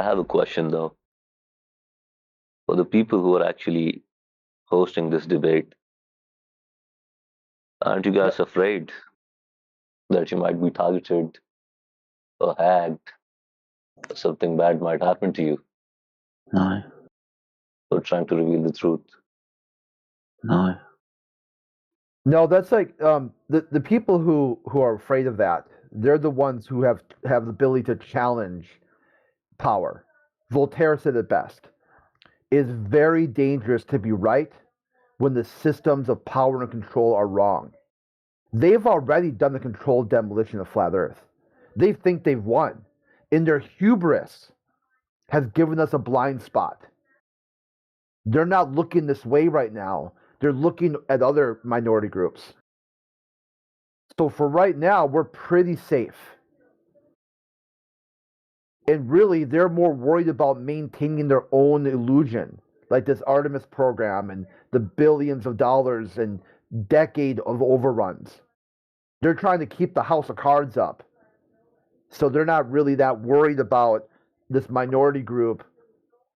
have a question though. For the people who are actually hosting this debate, aren't you Yeah. guys afraid that you might be targeted or hacked, or something bad might happen to you No, for trying to reveal the truth? no. No, that's like the people who are afraid of that. They're the ones who have the ability to challenge power. Voltaire said it best: "It's very dangerous to be right when the systems of power and control are wrong." They've already done the controlled demolition of flat Earth. They think they've won. In their hubris has given us a blind spot. They're not looking this way right now. They're looking at other minority groups. So for right now, we're pretty safe. And really, they're more worried about maintaining their own illusion, like this Artemis program and the billions of dollars and decade of overruns. They're trying to keep the house of cards up. So they're not really that worried about this minority group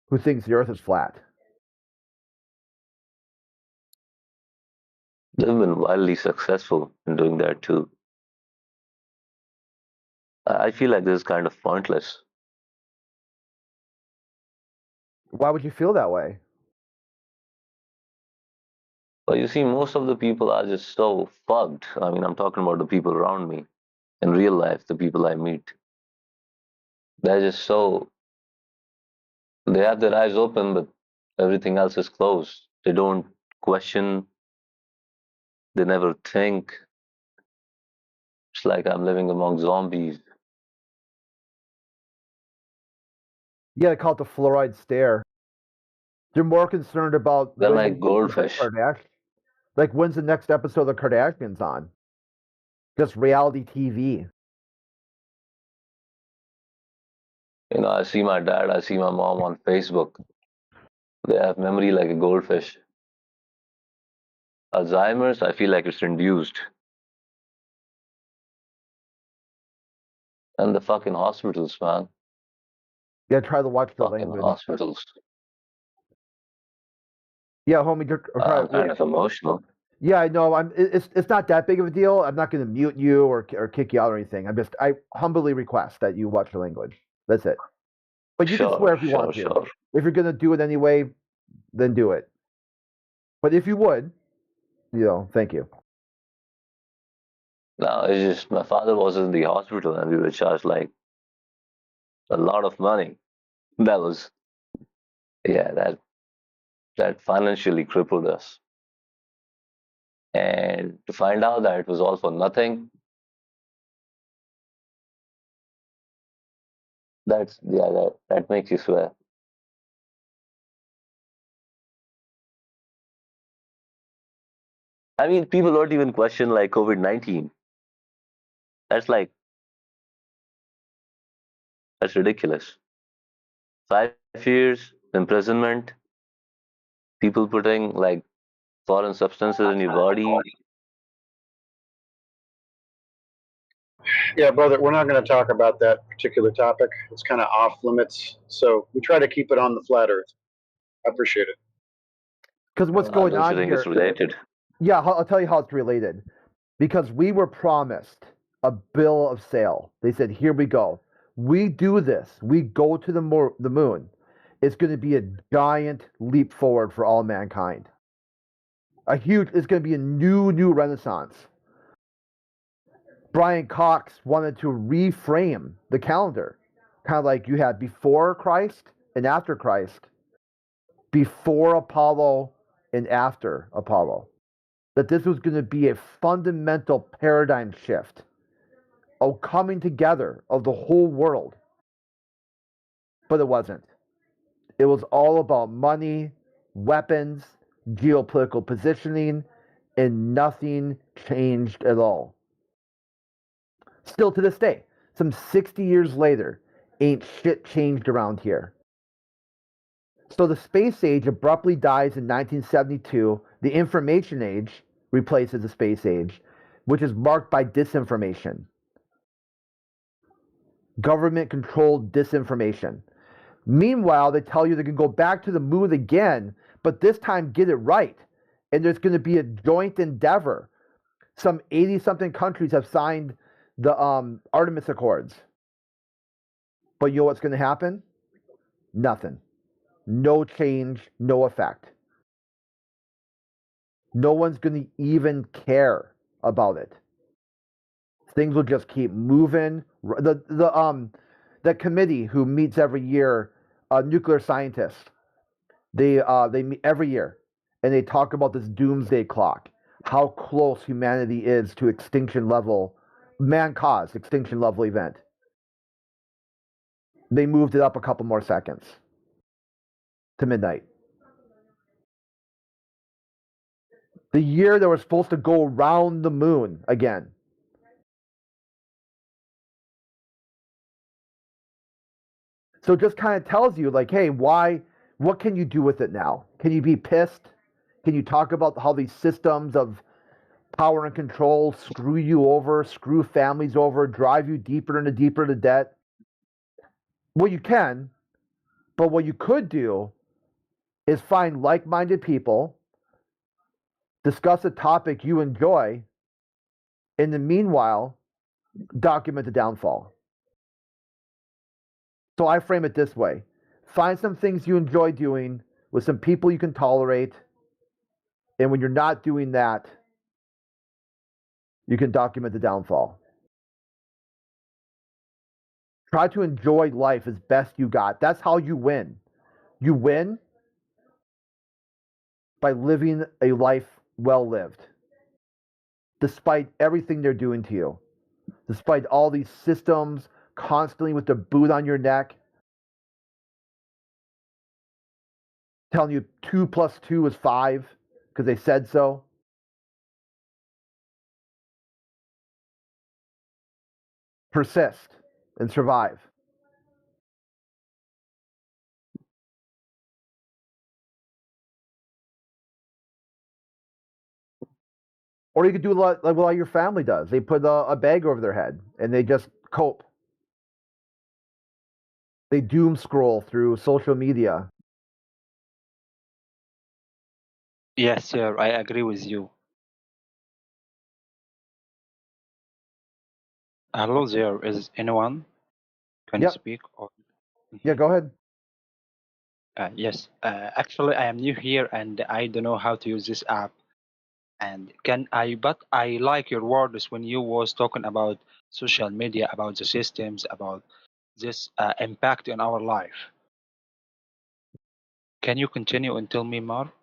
who thinks the earth is flat. They've been wildly successful in doing that too. I feel like this is kind of pointless. Why would you feel that way? But you see, most of the people are just so fucked. I mean, I'm talking about the people around me in real life, the people I meet. They're just so, they have their eyes open, but everything else is closed. They don't question, they never think. It's like I'm living among zombies. Yeah, they call it the fluoride stare. They're more concerned about They're when the like goldfish. Kardashians, like when's the next episode of the Kardashians on? Just reality TV. You know, I see my dad, I see my mom on Facebook. They have memory like a goldfish. Alzheimer's, I feel like it's induced. And the fucking hospitals, man. Yeah, try to watch the Fucking language. hospitals. Yeah, homie, I'm kind of emotional. yeah, I know. It's not that big of a deal. I'm not going to mute you or kick you out or anything. I humbly request that you watch the language. That's it. But you can swear if you want to. Sure. If you're going to do it anyway, then do it. But if you would, thank you. No, it's just my father was in the hospital and we were charged like a lot of money. That was, yeah, that financially crippled us. And to find out that it was all for nothing, that makes you swear. I mean, people don't even question like COVID-19. That's like, that's ridiculous. 5 years imprisonment, people putting like foreign substances in your body. Yeah, brother, we're not going to talk about that particular topic. It's kind of off limits. So we try to keep it on the flat earth. I appreciate it. Because what's going Don't on you think here? it's related? Yeah, I'll tell you how it's related. Because we were promised a bill of sale. They said, "Here we go. We do this. We go to the moon. It's going to be a giant leap forward for all mankind. It's going to be a new renaissance." Brian Cox wanted to reframe the calendar, kind of like you had before Christ and after Christ, before Apollo and after Apollo. That this was going to be a fundamental paradigm shift, a coming together of the whole world. But it wasn't. It was all about money, weapons, geopolitical positioning, and nothing changed at all. Still to this day, some 60 years later, ain't shit changed around here. So the space age abruptly dies in 1972. The information age replaces the space age, which is marked by disinformation. Government controlled disinformation. Meanwhile, they tell you they can go back to the moon again, but this time get it right. And there's going to be a joint endeavor. Some 80-something countries have signed the Artemis Accords. But you know what's going to happen? Nothing. No change, no effect. No one's going to even care about it. Things will just keep moving. The committee who meets every year, nuclear scientists, they meet every year, and they talk about this doomsday clock, how close humanity is to extinction level, man-caused extinction level event. They moved it up a couple more seconds to midnight. The year they were supposed to go around the moon again. So it just kind of tells you, like, hey, why? What can you do with it now? Can you be pissed? Can you talk about how these systems of power and control screw you over, screw families over, drive you deeper into debt? Well, you can, but what you could do is find like-minded people, discuss a topic you enjoy. In the meanwhile, document the downfall. So I frame it this way. Find some things you enjoy doing with some people you can tolerate. And when you're not doing that, you can document the downfall. Try to enjoy life as best you got. That's how you win. You win by living a life well lived, despite everything they're doing to you, despite all these systems constantly with the boot on your neck, telling you 2 plus 2 is 5 because they said so. Persist and survive. Or you could do like what your family does. They put a bag over their head and they just cope. They doom scroll through social media. Yes, sir, I agree with you. Hello there, is anyone? Can you Yep. speak? Or... Yeah, go ahead. Yes, actually, I am new here and I don't know how to use this app. And but I like your words when you was talking about social media, about the systems, about this impact on our life. Can you continue and tell me more?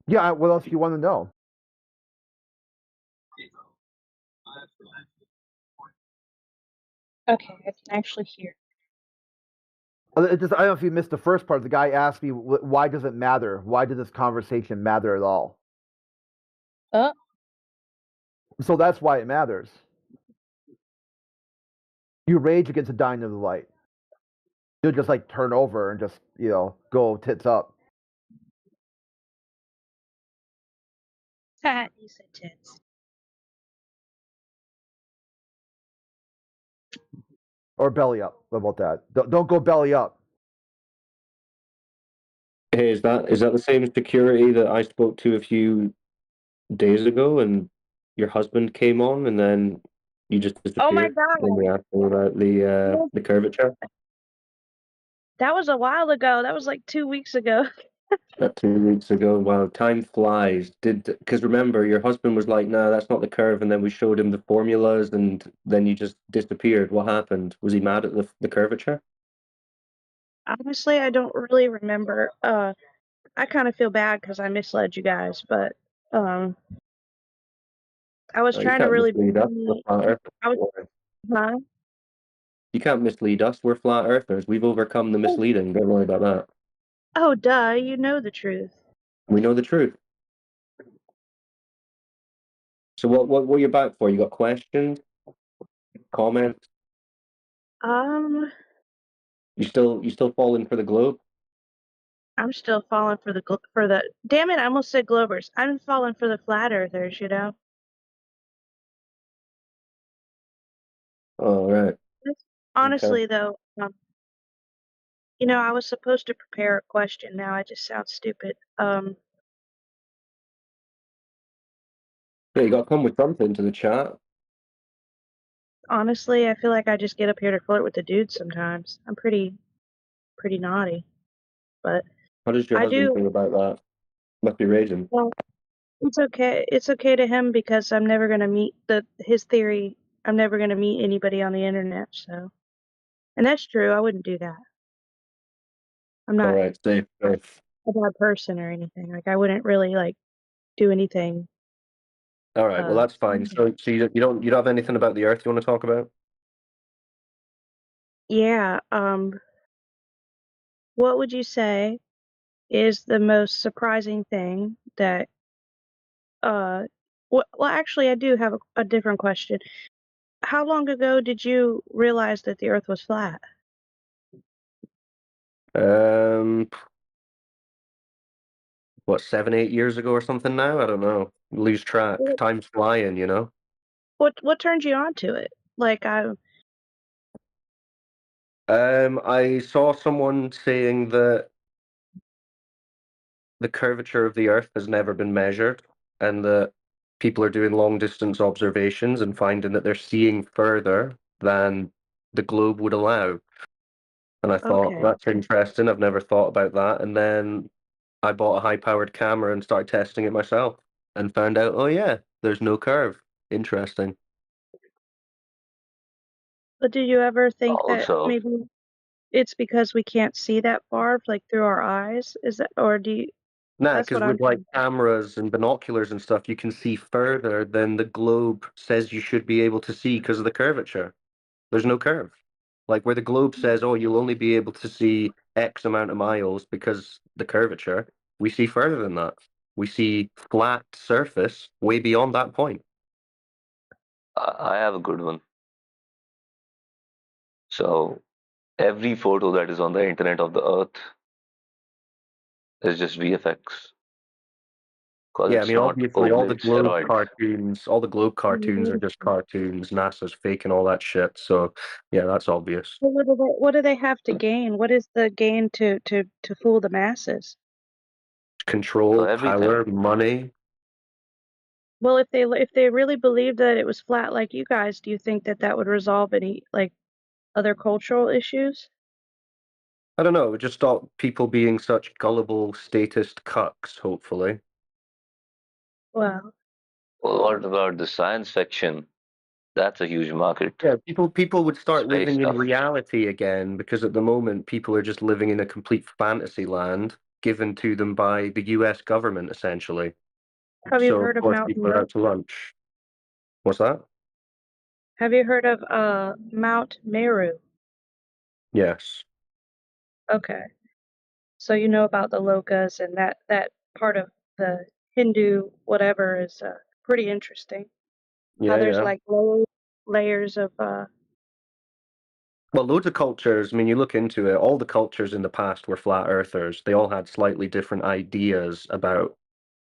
Yeah, what else do you want to know? Okay, I can actually hear. I don't know if you missed the first part. The guy asked me, why does it matter? Why does this conversation matter at all? So that's why it matters. You rage against the dying of the light. You'll just like turn over and just, go tits up. You said tits. Or belly up. How about that? Don't go belly up. Hey, is that the same security that I spoke to a few days ago, and your husband came on, and then you just Oh my disappeared when god, we asked him about the curvature? that was a while ago. That was like 2 weeks ago. 2 weeks ago. Wow, time flies. Because remember, your husband was like, "No, that's not the curve," and then we showed him the formulas, and then you just disappeared. What happened? Was he mad at the curvature? Honestly, I don't really remember. I kind of feel bad because I misled you guys, but I was You trying to can't really mislead us. We're be. flat earthers. I was, huh? You can't mislead us. We're flat earthers. We've overcome the misleading. Don't worry about that. Oh, duh, you know the truth. We know the truth. So what were you back for? You got questions, comments? Um, You still falling for the globe? I'm still falling for the. Damn it! I almost said Globers. I'm falling for the flat earthers. Oh, right. Okay. Honestly, though, You know, I was supposed to prepare a question. Now I just sound stupid. Yeah, you got to come with something to the chat. Honestly, I feel like I just get up here to flirt with the dudes sometimes. I'm pretty naughty, but How does your I husband do. feel about that? Must be raging. Well, it's okay. It's okay to him because I'm never gonna meet his theory. I'm never gonna meet anybody on the internet. So, and that's true. I wouldn't do that. I'm All not right, safe. Safe. a bad person or anything. Like I wouldn't really like do anything. All right, well that's fine. So you don't have anything about the Earth you want to talk about? Yeah. What would you say is the most surprising thing that well, actually, I do have a different question. How long ago did you realize that the Earth was flat? Um, what, 7, 8 years ago or something now? I don't know. Lose track. What Time's flying, you know? what turned you on to it? Like I saw someone saying that the curvature of the Earth has never been measured, and that people are doing long distance observations and finding that they're seeing further than the globe would allow. And I thought, okay. that's interesting. I've never thought about that. And then I bought a high-powered camera and started testing it myself and found out, oh yeah, there's no curve. Interesting. But did you ever think that Also, maybe it's because we can't see that far, like through our eyes? Is that, or do you, Nah, that's because what with I'm like thinking. cameras and binoculars and stuff, you can see further than the globe says you should be able to see because of the curvature. There's no curve. Like where the globe says, oh, you'll only be able to see X amount of miles because the curvature, we see further than that. We see flat surface way beyond that point. I have a good one. So every photo that is on the internet of the Earth is just VFX because Yeah, I it's mean, not obviously, overlaid steroids. All the globe cartoons are Mhm. just cartoons. NASA's faking all that shit. So, yeah, that's obvious. Well, what do they have to gain? What is the gain to fool the masses? Control, Everything. power, money. Well, if they really believed that it was flat like you guys, do you think that that would resolve any like other cultural issues? I don't know. It would just stop people being such gullible statist cucks, hopefully. Well, Well, what about the science fiction? That's a huge market. Yeah, people would start Space living in stuff. reality again because at the moment people are just living in a complete fantasy land given to them by the US government, essentially. have you So, of heard of course, Mount people are Meru? out to lunch. What's that? Have you heard of Mount Meru? Yes. Okay. So you know about the lokas and that part of the Hindu whatever is pretty interesting. How Yeah, there's yeah. like layers of Well, loads of cultures, I mean, you look into it, all the cultures in the past were flat earthers. They all had slightly different ideas about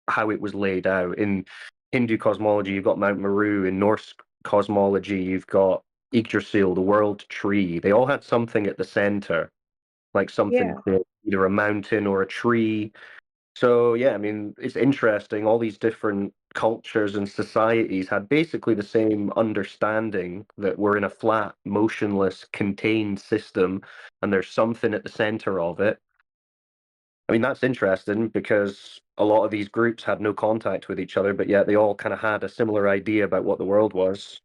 how it was laid out. In Hindu cosmology, you've got Mount Meru. In Norse cosmology, you've got Yggdrasil, the world tree. They all had something at the center, like something yeah. either a mountain or a tree. So yeah, I mean, it's interesting. All these different cultures and societies had basically the same understanding that we're in a flat, motionless, contained system, and there's something at the center of it. I mean, that's interesting because a lot of these groups had no contact with each other, but yet they all kind of had a similar idea about what the world was.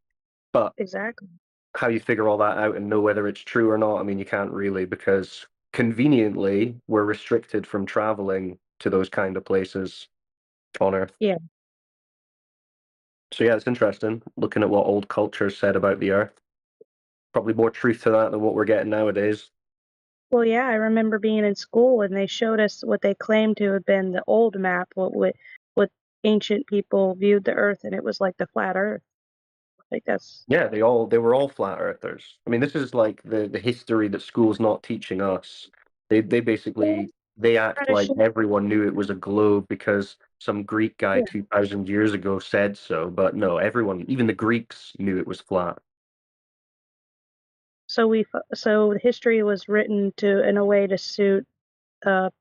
But Exactly. how you figure all that out and know whether it's true or not, I mean, you can't really because conveniently we're restricted from traveling to those kind of places on Earth. Yeah. So yeah, it's interesting looking at what old cultures said about the Earth. Probably more truth to that than what we're getting nowadays. Well, yeah, I remember being in school and they showed us what they claimed to have been the old map, what ancient people viewed the Earth, and it was like the flat Earth. Like that's Yeah, they were all flat earthers. I mean, this is like the history that school's not teaching us. They basically they try act to like show. everyone knew it was a globe because some Greek guy Yeah. 2000 years ago said so, but no, everyone, even the Greeks knew it was flat. so history was written in a way to suit a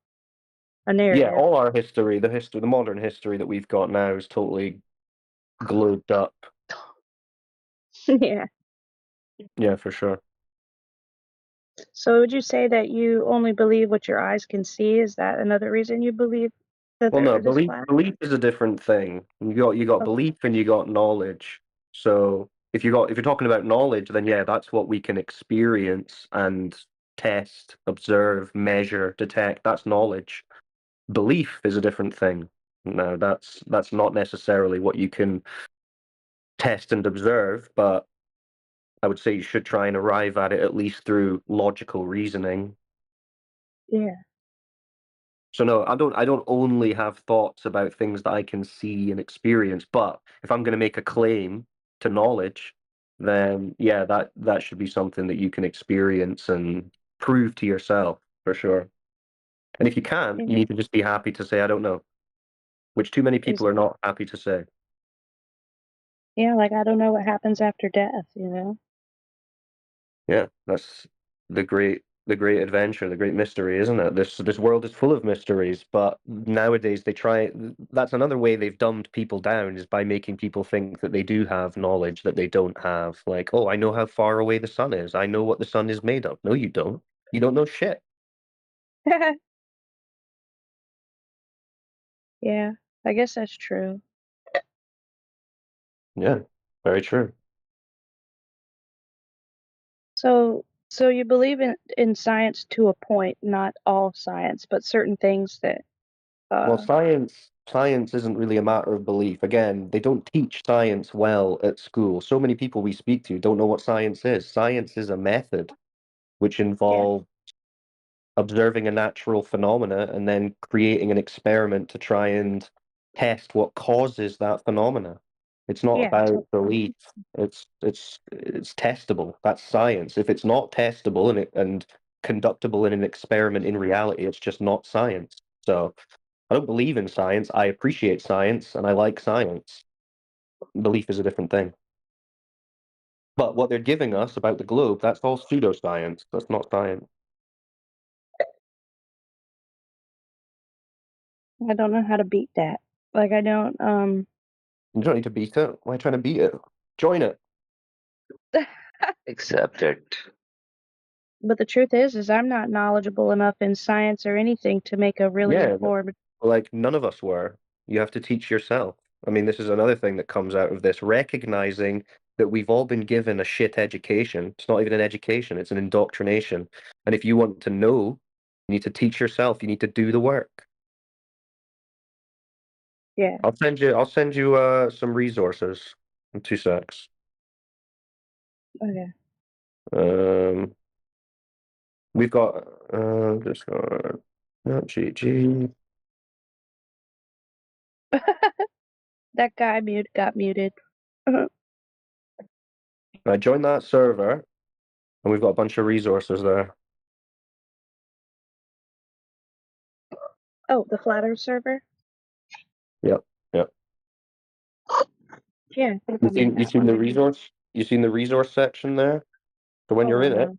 Yeah, narrative. all our history, the modern history that we've got now is totally globed up. Yeah. Yeah, for sure. So would you say that you only believe what your eyes can see? Is that another reason you believe that Well, the no, Earth is flat? belief is a different thing. You got Oh, belief and you got knowledge. So if you're talking about knowledge, then yeah, that's what we can experience and test, observe, measure, detect. That's knowledge. Belief is a different thing. No, that's not necessarily what you can test and observe, but I would say you should try and arrive at it at least through logical reasoning. yeah. So no, I don't only have thoughts about things that I can see and experience, but if I'm going to make a claim to knowledge, then yeah, that should be something that you can experience and prove to yourself for sure. And if you can't, you Yeah. need to just be happy to say I don't know, which too many Is people are not happy to say. yeah, like I don't know what happens after death, you know? Yeah, that's the great adventure, the great mystery, isn't it? This world is full of mysteries, but nowadays they try. That's another way they've dumbed people down is by making people think that they do have knowledge that they don't have. Like, oh, I know how far away the sun is. I know what the sun is made of. No, you don't. You don't know shit. Yeah, I guess that's true. Yeah, very true. So you believe in science to a point, not all science, but certain things that Well, uh science isn't really a matter of belief. Again, they don't teach science well at school. So many people we speak to don't know what science is. Science is a method which yeah, involves observing a natural phenomena and then creating an experiment to try and test what causes that phenomena. It's not yeah, about belief. It's testable. That's science. If it's not testable and conductible in an experiment in reality, it's just not science. So I don't believe in science. I appreciate science and I like science. Belief is a different thing. But what they're giving us about the globe, that's all pseudoscience. That's not science. I don't know how to beat that. Like I don't You don't need to beat it. Why trying to beat it? Join it. Accept it. but the truth is I'm not knowledgeable enough in science or anything to make a really Yeah, informed. like none of us were. You have to teach yourself. I mean, this is another thing that comes out of this, recognizing that we've all been given a shit education. It's not even an education, it's an indoctrination. And if you want to know, you need to teach yourself. You need to do the work. Yeah. I'll send you some resources in 2 secs. Okay. Um we've got just GG. That guy got muted. I joined that server and we've got a bunch of resources there. Oh, the Flat Earth server? Yep. Yep. Yeah, I think You I'm in seen you that seen the one. resource? You seen the resource section there? So when you're Oh in it, no.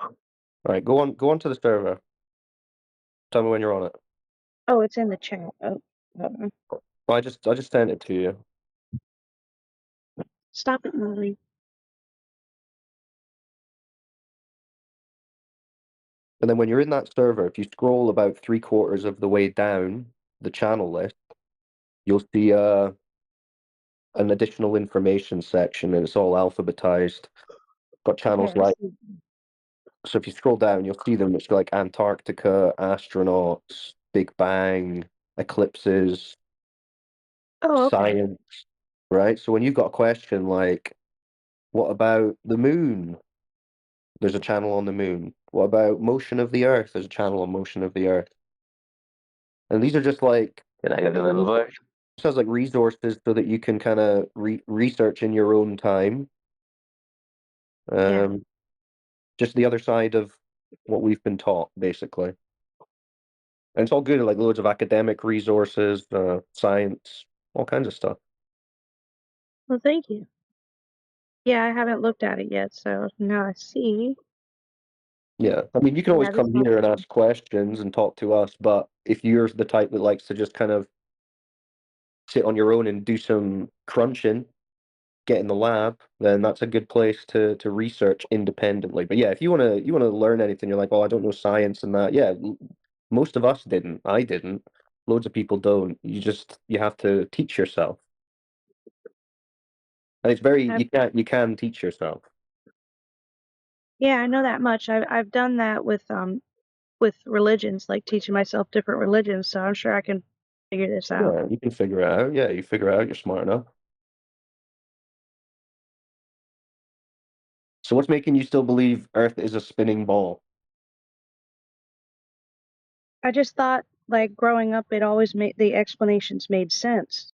all right, go on to the server. Tell me when you're on it. Oh, it's in the chat. Oh, Well, I just sent it to you. stop it, Molly. And then when you're in that server, if you scroll about 3/4 of the way down the channel list, you'll see an additional information section, and it's all alphabetized. Got Okay, channels I like see. so. If you scroll down, you'll see them. It's like Antarctica, astronauts, Big Bang, eclipses, Oh, okay. science. Right. So when you've got a question like, "What about the moon?" There's a channel on the moon. What about motion of the Earth? There's a channel on motion of the Earth. And these are just like Can I get an invite? sounds like resources so that you can kind of research in your own time. Yeah. Um, just the other side of what we've been taught, basically. And it's all good, like loads of academic resources, science, all kinds of stuff. Well, thank you. Yeah, I haven't looked at it yet, so now I see. Yeah, I mean, you can always Yeah, this come one. here and ask questions and talk to us, but if you're the type that likes to just kind of sit on your own and do some crunching, get in the lab, then that's a good place to research independently. But yeah, if you wanna learn anything, you're like, oh, I don't know science and that. Yeah, most of us didn't. I didn't. Loads of people don't. You have to teach yourself, and it's very I've, you can teach yourself. yeah, I know that much. I've done that with religions, like teaching myself different religions, so I'm sure I can figure this out. Yeah, you can figure it out. Yeah, you figure it out. You're smart enough. So what's making you still believe Earth is a spinning ball? I just thought, like growing up, it always made the explanations made sense.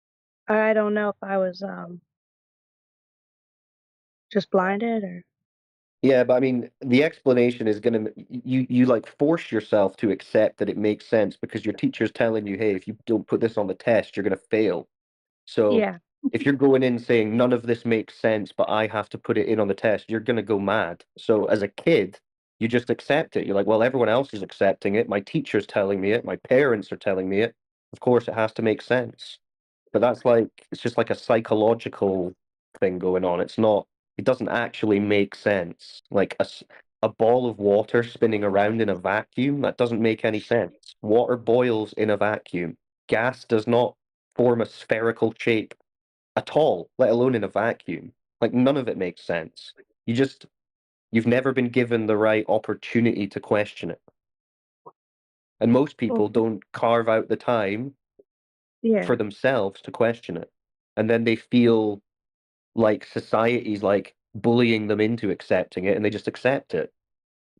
I don't know if I was just blinded or Yeah, but I mean, the explanation is gonna you like force yourself to accept that it makes sense because your teacher's telling you, hey, if you don't put this on the test, you're gonna fail. So yeah. if you're going in saying none of this makes sense, but I have to put it in on the test, you're gonna go mad. So as a kid, you just accept it. You're like, well, everyone else is accepting it. My teacher's telling me it. My parents are telling me it. Of course, it has to make sense. But that's like it's just like a psychological thing going on. It doesn't actually make sense. Like a ball of water spinning around in a vacuum, that doesn't make any sense. Water boils in a vacuum. Gas does not form a spherical shape at all, let alone in a vacuum. Like none of it makes sense. You've never been given the right opportunity to question it. And most Well, people don't carve out the time yeah. for themselves to question it. And then they feel like society's like bullying them into accepting it and they just accept it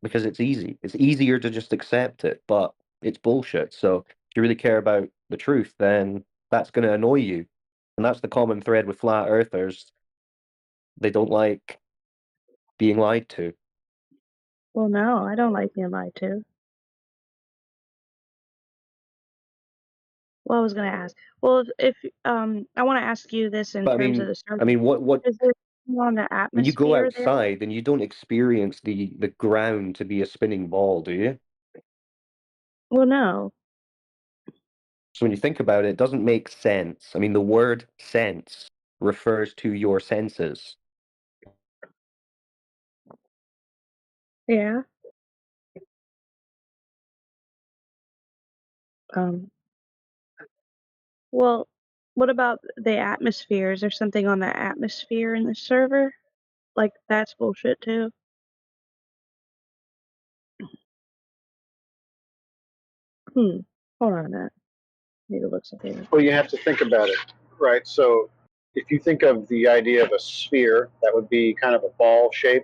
because it's easy. It's easier to just accept it, but it's bullshit. So if you really care about the truth, then that's going to annoy you. And that's the common thread with flat earthers. They don't like being lied to. Well, no, I don't like being lied to. Well, I was gonna ask. Well, if I want to ask you this in But terms of the I server. mean, what Is there something on the when you go atmosphere there? outside, then you don't experience the ground to be a spinning ball, do you? Well, no. So when you think about it, it doesn't make sense. I mean, the word sense refers to your senses. Yeah. Um. Well, what about the atmosphere? Is there something on the atmosphere in the server? Like that's bullshit too. Hmm. Hold on a minute. Need to look something up. Well, you have to think about it, right? So if you think of the idea of a sphere, that would be kind of a ball shape,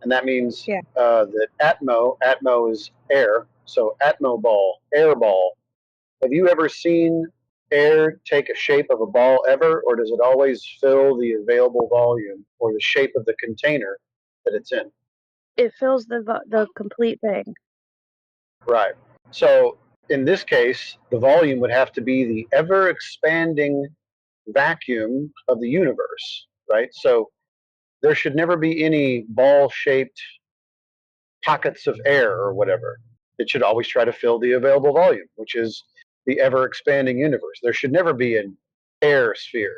and that means Yeah. that atmo is air, so atmo ball, air ball. Have you ever seen air take a shape of a ball ever, or does it always fill the available volume or the shape of the container that it's in? It fills the complete thing. Right. So in this case, the volume would have to be the ever expanding vacuum of the universe, right? So there should never be any ball shaped pockets of air or whatever. It should always try to fill the available volume, which is the ever expanding universe. There should never be an air sphere.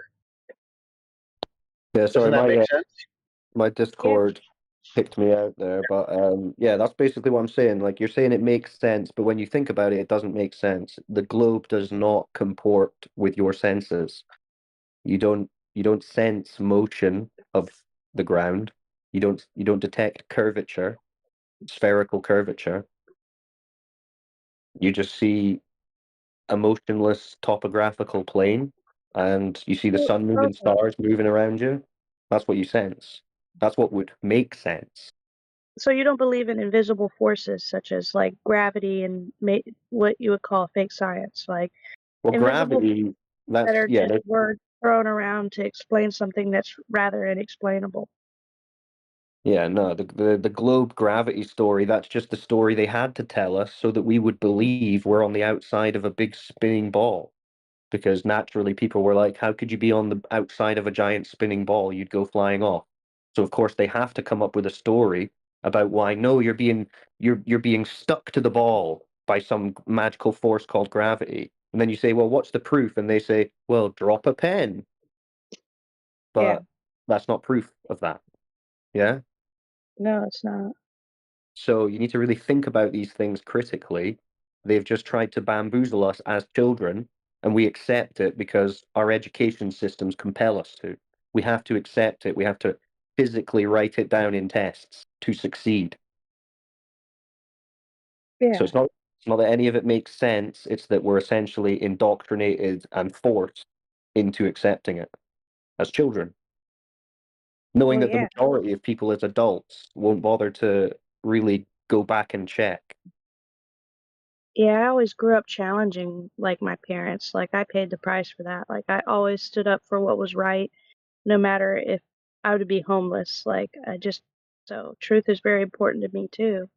Yeah, Doesn't sorry, that make sense? my Yeah. Discord kicked me out there, but yeah, that's basically what I'm saying. Like you're saying it makes sense, but when you think about it, it doesn't make sense. The globe does not comport with your senses. You don't sense motion of the ground. You don't detect curvature, spherical curvature. You just see a motionless topographical plane and you see the sun, moon, and Okay. stars moving around you. That's what you sense. That's what would make sense. So you don't believe in invisible forces such as like gravity and what you would call fake science, like Well, invisible gravity, that that's, are yeah, just words thrown around to explain something that's rather inexplainable. yeah, no, the globe gravity story, that's just the story they had to tell us so that we would believe we're on the outside of a big spinning ball. Because naturally people were like, how could you be on the outside of a giant spinning ball? You'd go flying off. So of course they have to come up with a story about why no, you're being stuck to the ball by some magical force called gravity. And then you say, well, what's the proof? And they say, well, drop a pen. Yeah. But that's not proof of that. Yeah. No, it's not. So you need to really think about these things critically. They've just tried to bamboozle us as children, and we accept it because our education systems compel us to. We have to accept it. We have to physically write it down in tests to succeed. Yeah. So it's not that any of it makes sense. It's that we're essentially indoctrinated and forced into accepting it as children, knowing Well, that the yeah. majority of people as adults won't bother to really go back and check. Yeah, I always grew up challenging like my parents. Like I paid the price for that. Like I always stood up for what was right, no matter if I would be homeless. Like so truth is very important to me too.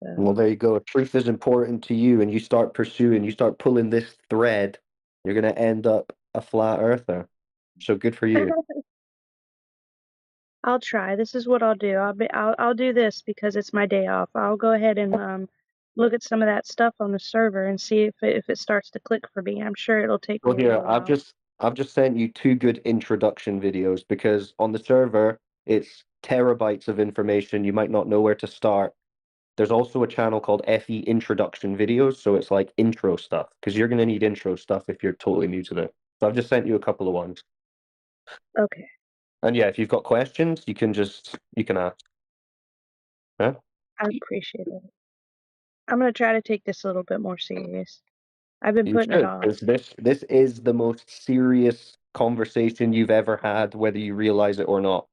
So. Well, there you go. If truth is important to you and you start pursuing, you start pulling this thread, you're going to end up a flat earther. So good for you. I'll try. This is what I'll do. I'll do this because it's my day off. I'll go ahead and look at some of that stuff on the server and see if it starts to click for me. I'm sure it'll take Well, me a here, little while. I've just sent you two good introduction videos because on the server, it's terabytes of information. You might not know where to start. There's also a channel called FE Introduction Videos, so it's like intro stuff because you're going to need intro stuff if you're totally new to this. So I've just sent you a couple of ones. Okay. And yeah, if you've got questions, you can ask. Yeah? I appreciate it. I'm gonna try to take this a little bit more serious. I've been You putting it should, off. because this is the most serious conversation you've ever had, whether you realize it or not.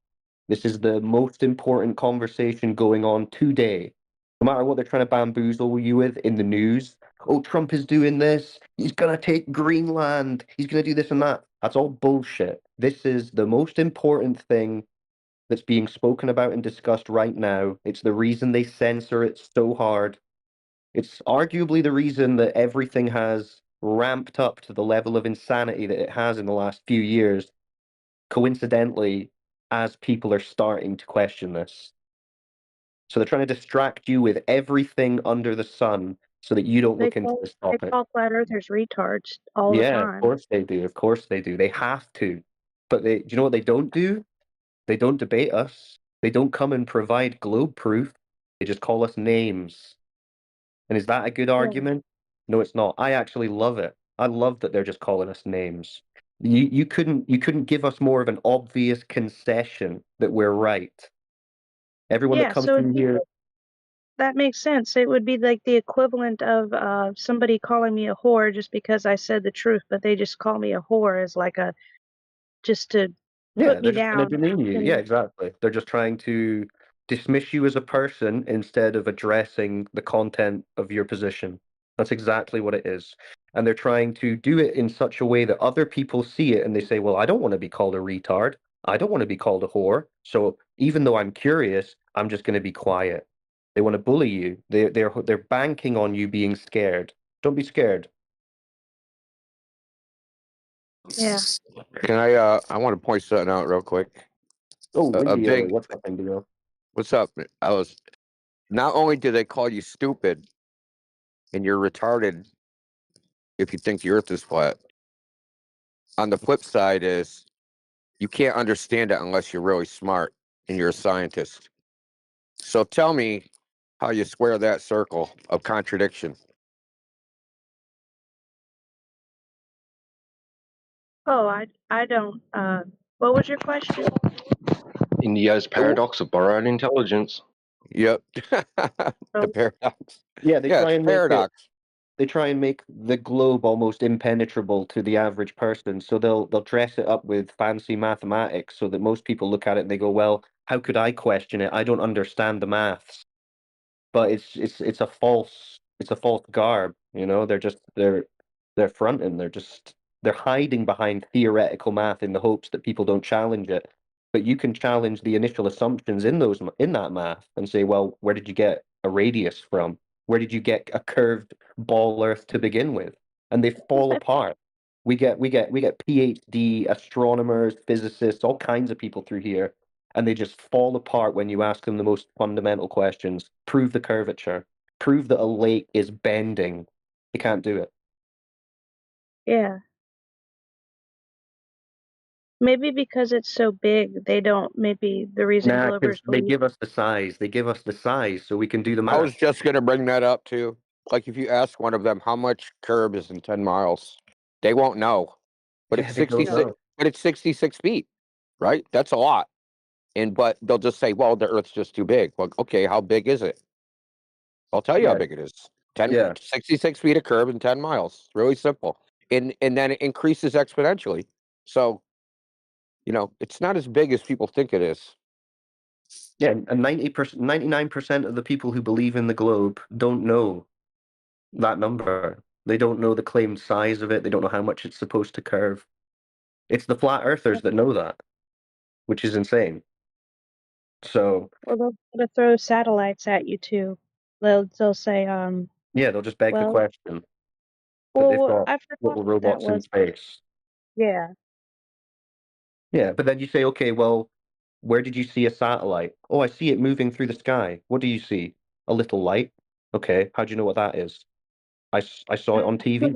This is the most important conversation going on today. No matter what they're trying to bamboozle you with in the news. Oh, Trump is doing this. He's gonna take Greenland. He's gonna do this and that. That's all bullshit. This is the most important thing that's being spoken about and discussed right now. It's the reason they censor it so hard. It's arguably the reason that everything has ramped up to the level of insanity that it has in the last few years, coincidentally, as people are starting to question this. So they're trying to distract you with everything under the sun so that you don't They look into call this they topic. call flat earthers retards all the Yeah, of time. course they do. Of course they do. They have to. But do you know what they don't do? They don't debate us. They don't come and provide globe proof. They just call us names. And is that a good Yeah. argument? No, it's not. I actually love it. I love that they're just calling us names. You couldn't give us more of an obvious concession that we're right. Everyone that Yeah, comes so through here, that makes sense. It would be like the equivalent of somebody calling me a whore just because I said the truth, but they just call me a whore as like just to yeah, put me they're just trying to down. demean you. Yeah, And exactly. They're just trying to dismiss you as a person instead of addressing the content of your position. That's exactly what it is. And they're trying to do it in such a way that other people see it and they say, well, I don't want to be called a retard. I don't want to be called a whore. So even though I'm curious, I'm just going to be quiet. They want to bully you. They're banking on you being scared. Don't be scared. yeah. Can I want to point something out real quick. Oh, A Indio, big, what's up, Indio? what's up? Not only do they call you stupid and you're retarded if you think the earth is flat, on the flip side is you can't understand it unless you're really smart and you're a scientist. So tell me how you square that circle of contradiction. Oh, I don't. What was your question? India's paradox of borrowed intelligence. Yep. The Oh, paradox. Yeah, they Yeah, try it's and make it. paradox. They try and make the globe almost impenetrable to the average person. So they'll dress it up with fancy mathematics so that most people look at it and they go, "Well, how could I question it? I don't understand the maths." But it's a false garb, you know? They're fronting, they're hiding behind theoretical math in the hopes that people don't challenge it. But you can challenge the initial assumptions in that math and say, well, where did you get a radius from? Where did you get a curved ball Earth to begin with? And they fall apart. We get PhD astronomers, physicists, all kinds of people through here, and they just fall apart when you ask them the most fundamental questions. Prove the curvature. Prove that a lake is bending. They can't do it. Yeah. Maybe because it's so big, they don't. Maybe the reason Nah, because Glover's they believe. give us the size. They give us the size so we can do the I was math. just going to bring that up too. Like if you ask one of them how much curb is in 10 miles, they won't know. But Yeah, it's they don't 66 know. but it's 66 feet, right? That's a lot. But they'll just say, well, the earth's just too big. Well, okay, how big is it? I'll tell you how Yeah, big it is. 10 yeah. 66 feet of curb in 10 miles. Really simple. And then it increases exponentially. So, it's not as big as people think it is. Yeah, and 90%, 99% of the people who believe in the globe don't know that number. They don't know the claimed size of it. They don't know how much it's supposed to curve. It's the flat earthers that know that, which is insane. So, Well, they'll try to throw satellites at you too. They'll say, yeah, they'll just beg the well, question that they've got I forgot little what that robots in was. space. Yeah. Yeah, but then you say, okay, well, where did you see a satellite? Oh, I see it moving through the sky. What do you see? A little light. Okay, how do you know what that is? I saw it on TV.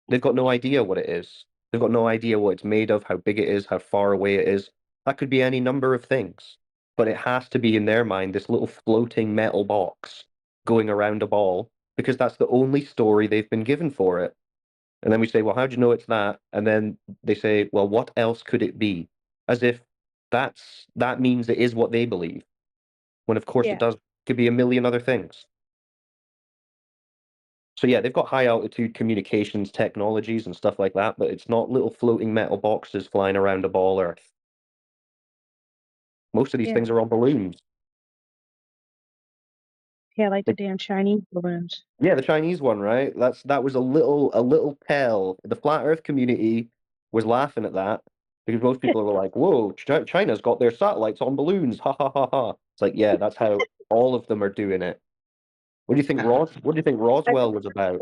They've got no idea what it is. They've got no idea what it's made of, how big it is, how far away it is. That could be any number of things. But it has to be in their mind this little floating metal box going around a ball because that's the only story they've been given for it. And then we say, well, how do you know it's that? And then they say, well, what else could it be? As if that means it is what they believe. When of course it Yeah. does. It could be a million other things. So yeah, they've got high altitude communications technologies and stuff like that, but it's not little floating metal boxes flying around a ball Earth. Most of these Yeah. things are on balloons. Yeah, like the damn Chinese balloons. Yeah, the Chinese one, right? That was a little tell. The flat Earth community was laughing at that because most people were like, "Whoa, China's got their satellites on balloons!" Ha ha ha ha. It's like, yeah, that's how all of them are doing it. What do you think What do you think Roswell was about?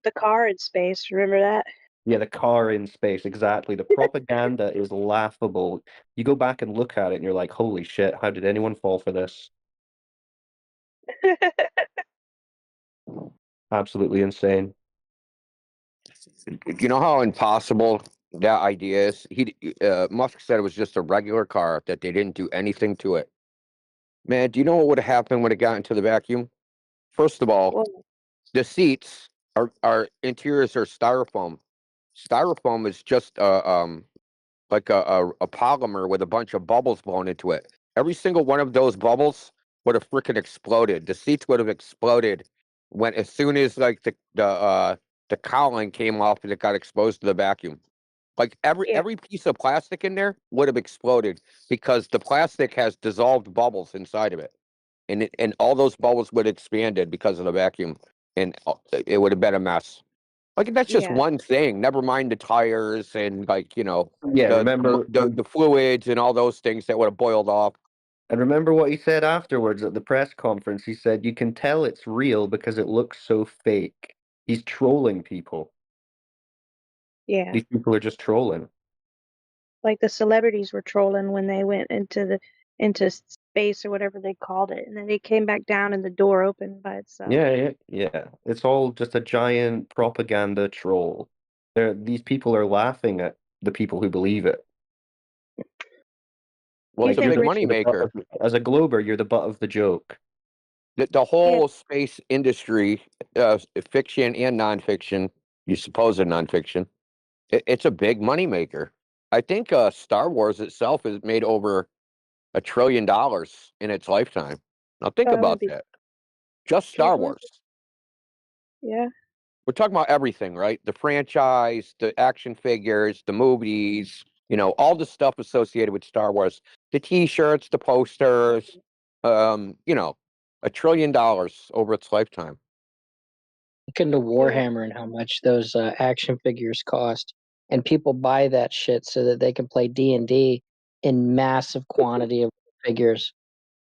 The car in space, remember that? Yeah, the car in space, exactly. The propaganda is laughable. You go back and look at it, and you're like, "Holy shit! How did anyone fall for this?" Absolutely insane. You know how impossible that idea is? Musk said it was just a regular car, that they didn't do anything to it. Man, do you know what would have happened when it got into the vacuum? First of all, Well, the seats are interiors are styrofoam. Styrofoam is just like a polymer with a bunch of bubbles blown into it. Every single one of those bubbles would have freaking exploded. The seats would have exploded when as soon as like the cowling came off and it got exposed to the vacuum. Like yeah, every piece of plastic in there would have exploded because the plastic has dissolved bubbles inside of it, and all those bubbles would have expanded because of the vacuum, and it would have been a mess. Like that's just yeah, one thing. Never mind the tires and Yeah, the remember, the fluids and all those things that would have boiled off. and remember what he said afterwards at the press conference. He said, "You can tell it's real because it looks so fake." He's trolling people. yeah. These people are just trolling. Like the celebrities were trolling when they went into space or whatever they called it, and then they came back down and the door opened by itself. Yeah, yeah, yeah. It's all just a giant propaganda troll. These people are laughing at the people who believe it. Well, Do you it's Like a think big you're rich? money the butt maker. as a glober, you're the butt of the joke. The Yeah. whole space industry, fiction and nonfiction, you suppose a nonfiction, it's a big money maker. I think Star Wars itself has made over $1 trillion in its lifetime. Now think That would about be that. Just can't Star believe it. Wars. Yeah. We're talking about everything, right? The franchise, the action figures, the movies, all the stuff associated with Star Wars, the T-shirts, the posters, $1 trillion over its lifetime. Look into Yeah. Warhammer and how much those action figures cost, and people buy that shit so that they can play D&D in massive quantity of figures.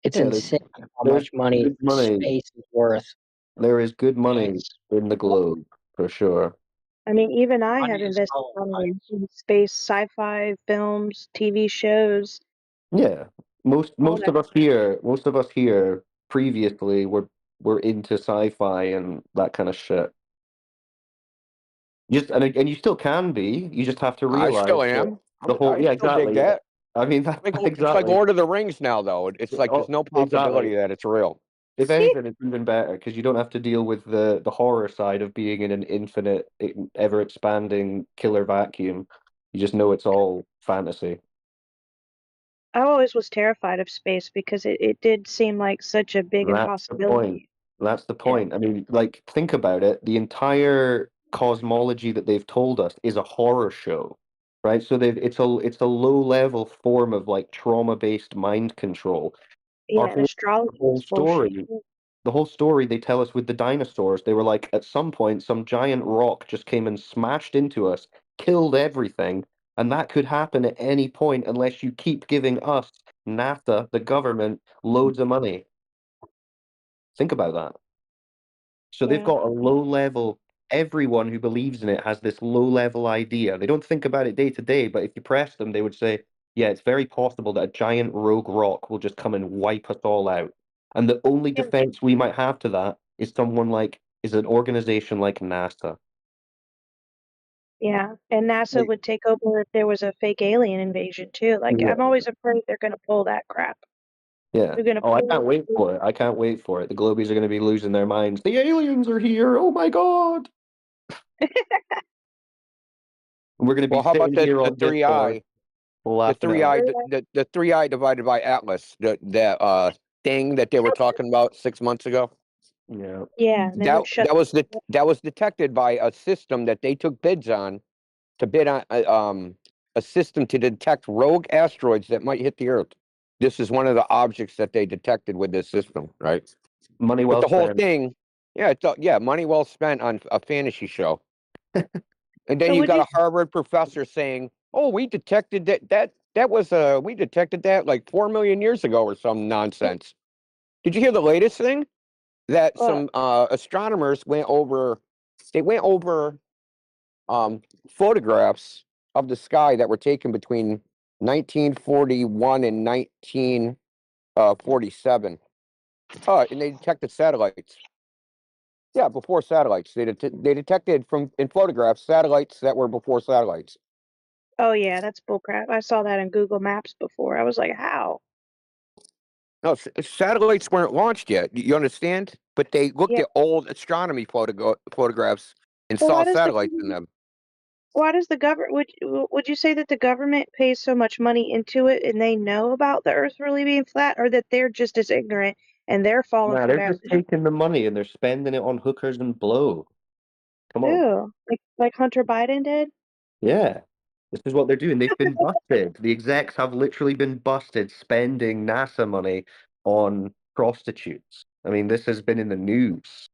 It's Yeah, insane how there's much money good money. space is worth. There is good money Yes. in the globe for sure. I mean, even I Money have is invested power, money guys. in space sci-fi films, TV shows. Yeah, most All most of us here, most of us here previously were into sci-fi and that kind of shit. Just and you still can be. You just have to I still realize that am. the whole I yeah still dig exactly. that. I mean that, It's like exactly. Lord of the Rings now, though. It's like there's Oh, no exactly. possibility that it's real. If anything, it's even better because you don't have to deal with the horror side of being in an infinite, ever expanding killer vacuum. You just know it's all fantasy. I always was terrified of space because it did seem like such a big That's the point. impossibility. That's the Yeah. point. I mean, like, think about it. The entire cosmology that they've told us is a horror show, right? So it's a low level form of like trauma-based mind control. Yeah, and The astrology whole is bullshit story, too. the whole story they tell us with the dinosaurs, they were like, at some point, some giant rock just came and smashed into us, killed everything, and that could happen at any point unless you keep giving us, NASA, the government, loads of money. Think about that. So they've Yeah. got a low level, everyone who believes in it has this low level idea. They don't think about it day to day, but if you press them, they would say, yeah, it's very possible that a giant rogue rock will just come and wipe us all out. And the only Yeah. defense we might have to that is an organization like NASA. Yeah. And NASA Like, would take over if there was a fake alien invasion too. Like yeah, I'm always afraid they're gonna pull that crap. yeah. They're gonna Oh, I pull can't wait for it. I can't wait for it. The Globies are going to be losing their minds. The aliens are here. Oh my God. And we're going to be Well, how about sitting here the on three Discord eye, laughing at it. the three eye divided by Atlas, the thing that they were talking about 6 months ago? Yeah. Yeah, and they That would shut that was detected by a system that they took bids on to bid on a system to detect rogue asteroids that might hit the Earth. This is one of the objects that they detected with this system, right? Money But well the whole spent. thing, yeah, yeah, money well spent on a fantasy show. And then So you would got you a Harvard professor saying, "Oh, we detected that was we detected that like 4 million years ago or some nonsense." Did you hear the latest thing that well some astronomers went over? They went over photographs of the sky that were taken between 1941 and 1947. And they detected satellites. Yeah, before satellites. They detected from in photographs satellites that were before satellites. oh yeah, that's bullcrap. I saw that in Google Maps before. I was like, how? No, satellites weren't launched yet. You understand? But they looked Yeah. at old astronomy photographs and Well saw satellites in them. why does the government would you say that the government pays so much money into it and they know about the earth really being flat, or that they're just as ignorant and they're falling Nah, for they're that just taking the money and they're spending it on hookers and blow. Come on. too? Like Hunter Biden did? Yeah. This is what they're doing. They've been busted. The execs have literally been busted spending NASA money on prostitutes. I mean, this has been in the news,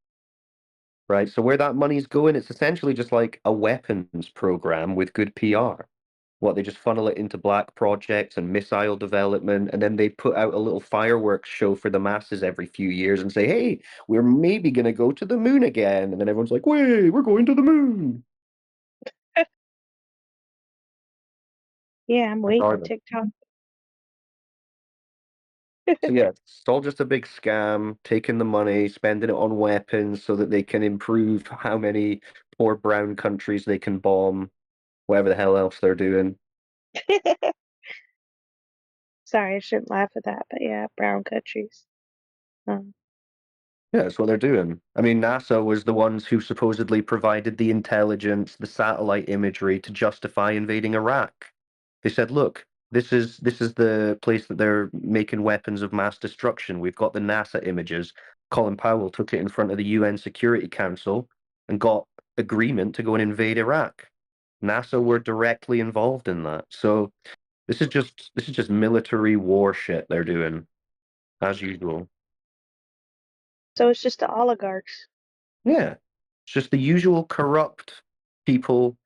right? So where that money's going, it's essentially just like a weapons program with good PR. What, they just funnel it into black projects and missile development, and then they put out a little fireworks show for the masses every few years and say, hey, we're maybe going to go to the moon again. And then everyone's like, wait, we're going to the moon. Yeah, I'm waiting. Regardless. TikTok. So yeah, it's all just a big scam, taking the money, spending it on weapons so that they can improve how many poor brown countries they can bomb, whatever the hell else they're doing. Sorry, I shouldn't laugh at that, but yeah, brown countries. Um, Yeah, that's what they're doing. I mean, NASA was the ones who supposedly provided the intelligence, the satellite imagery to justify invading Iraq. They said, look, this is the place that they're making weapons of mass destruction. We've got the NASA images. Colin Powell took it in front of the UN Security Council and got agreement to go and invade Iraq. NASA were directly involved in that. So this is just military war shit they're doing, as usual. so it's just the oligarchs. Yeah. It's just the usual corrupt people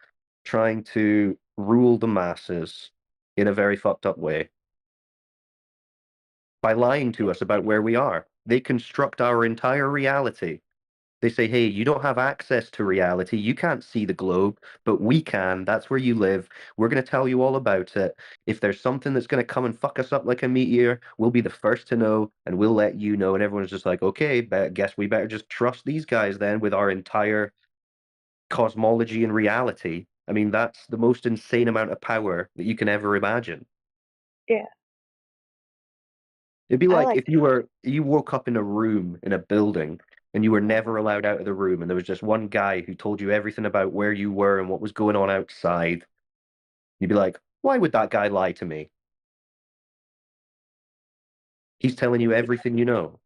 trying to rule the masses in a very fucked up way by lying to us about where we are. They construct our entire reality They say, hey, you don't have access to reality. You can't see the globe, but we can. That's where you live. We're going to tell you all about it. If there's something that's going to come and fuck us up like a meteor, we'll be the first to know and we'll let you know. And everyone's just like, okay, guess we better just trust these guys then with our entire cosmology and reality. I mean, that's the most insane amount of power that you can ever imagine. Yeah. It'd be I like like if you woke up in a room in a building and you were never allowed out of the room and there was just one guy who told you everything about where you were and what was going on outside. You'd be like, why would that guy lie to me? He's telling you everything you know.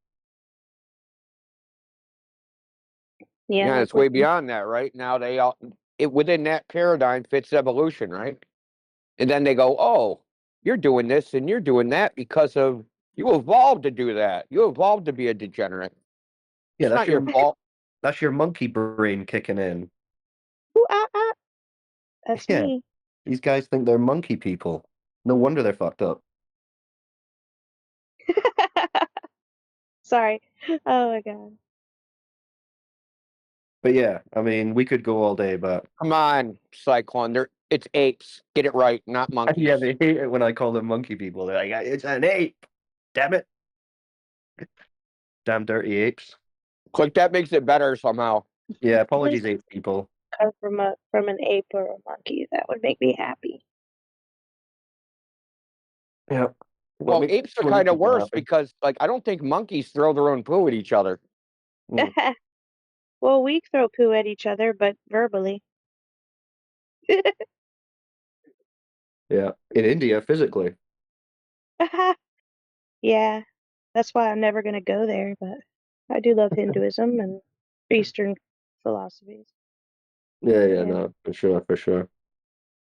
Yeah, Yeah, like it's with way beyond that, right? Now they all within that paradigm fits evolution, right? And then they go, "Oh, you're doing this and you're doing that because of you evolved to do that. You evolved to be a degenerate. Yeah, It's not your fault." that's your monkey brain kicking in. Ooh, that's Yeah, me. these guys think they're monkey people. No wonder they're fucked up. Sorry. Oh my god. But yeah, I mean, we could go all day, but Come on, Cyclone. It's apes. Get it right, not monkeys. yeah, they hate it when I call them monkey people. They're like, it's an ape. Damn it. Damn dirty apes. Click that makes it better somehow. Yeah, At apologies, least ape people. come from an ape or a monkey. That would make me happy. Yeah. What Well, makes apes are what makes kind of people worse happy? because, like, I don't think monkeys throw their own poo at each other. Mm, Well, we throw poo at each other, but verbally. yeah. In India, physically. Yeah, that's why I'm never gonna go there, but I do love Hinduism and Eastern philosophies. Yeah, yeah, Yeah. no, for sure, for sure.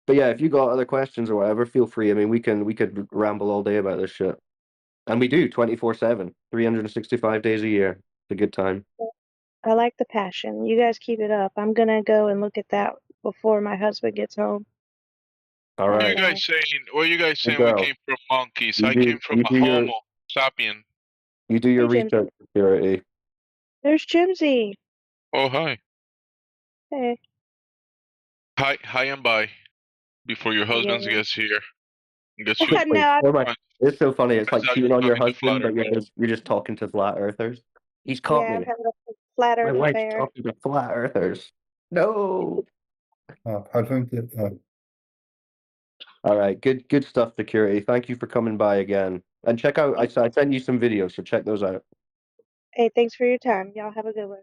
But yeah, if you got other questions or whatever, feel free. I mean, we could ramble all day about this shit. And we do 24/7, 365 days a year. It's a good time. I like the passion. You guys keep it up. I'm gonna go and look at that before my husband gets home. All What are you And right. guys saying? What are you guys Good saying? We girl. came from monkeys. You I came do from a Homo sapien. you do your hey, Jim, research, security. there's Jimsy. Oh hi, Hey. hi and bye. Before your husband Yeah. gets here and gets you. Wait, No, oh my, Finds it's so funny. It's like out you're cheating on your talking to husband, flat but earthers. you're just talking to flat earthers. He's caught yeah, I'm me. having a flat My Earth wife's affair. talking to flat earthers. No. All right, good stuff, security. Thank you for coming by again. And check out, I sent you some videos, so check those out. Hey, thanks for your time. Y'all have a good one.